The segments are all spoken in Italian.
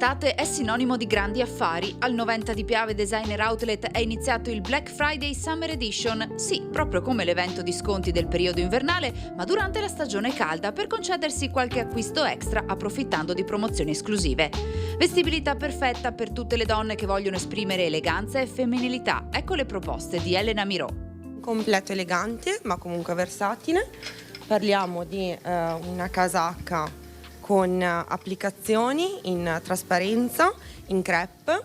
L'estate è sinonimo di grandi affari. Al 90 di Piave Designer Outlet è iniziato il Black Friday Summer Edition. Sì, proprio come l'evento di sconti del periodo invernale, ma durante la stagione calda per concedersi qualche acquisto extra approfittando di promozioni esclusive. Vestibilità perfetta per tutte le donne che vogliono esprimere eleganza e femminilità. Ecco le proposte di Elena Mirò. Completo elegante, ma comunque versatile. Parliamo di una casacca con applicazioni in trasparenza, in crepe,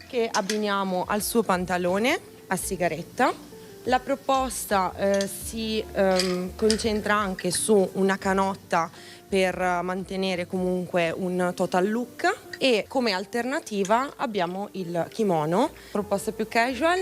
che abbiniamo al suo pantalone a sigaretta. La proposta si concentra anche su una canotta per mantenere comunque un total look, e come alternativa abbiamo il kimono, proposta più casual.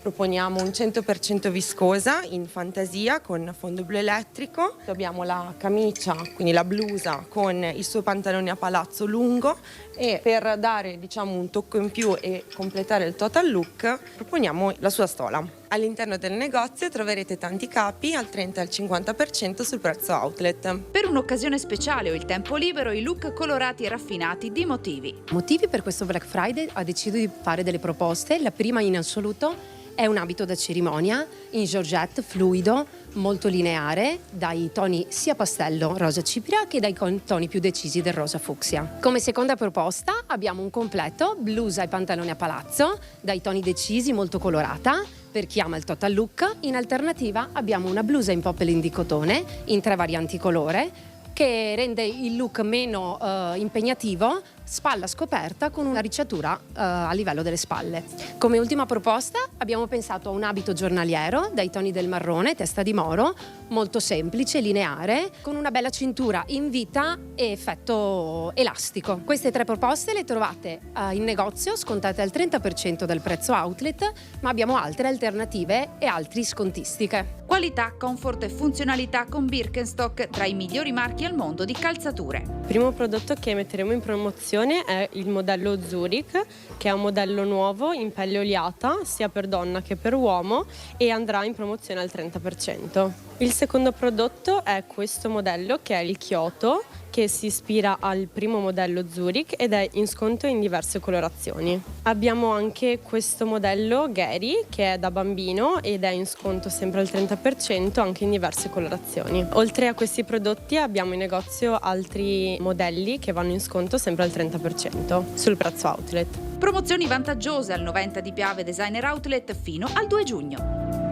Proponiamo un 100% viscosa in fantasia con fondo blu elettrico. Abbiamo la camicia, quindi la blusa con il suo pantalone a palazzo lungo, e per dare un tocco in più e completare il total look proponiamo la sua stola. All'interno del negozio troverete tanti capi al 30 e al 50% sul prezzo outlet. Per un'occasione speciale o il tempo libero, i look colorati e raffinati di Motivi. Motivi per questo Black Friday ha deciso di fare delle proposte. La prima in assoluto è un abito da cerimonia in georgette fluido, molto lineare, dai toni sia pastello rosa cipria che dai toni più decisi del rosa fucsia. Come seconda proposta abbiamo un completo blusa e pantalone a palazzo, dai toni decisi, molto colorata, per chi ama il total look. In alternativa abbiamo una blusa in poplin di cotone in 3 varianti colore, che rende il look meno impegnativo, spalla scoperta con una ricciatura a livello delle spalle. Come ultima proposta abbiamo pensato a un abito giornaliero dai toni del marrone, testa di moro, molto semplice, lineare, con una bella cintura in vita e effetto elastico. Queste 3 proposte le trovate in negozio, scontate al 30% del prezzo outlet, ma abbiamo altre alternative e altri scontistiche. Qualità, comfort e funzionalità con Birkenstock, tra i migliori marchi al mondo di calzature. Il primo prodotto che metteremo in promozione è il modello Zurich, che è un modello nuovo in pelle oliata sia per donna che per uomo, e andrà in promozione al 30%. Il secondo prodotto è questo modello, che è il Kyoto, che si ispira al primo modello Zurich ed è in sconto in diverse colorazioni. Abbiamo anche questo modello Gary, che è da bambino ed è in sconto sempre al 30% anche in diverse colorazioni. Oltre a questi prodotti abbiamo in negozio altri modelli che vanno in sconto sempre al 30% sul prezzo outlet. Promozioni vantaggiose al 90 di Piave Designer Outlet fino al 2 giugno.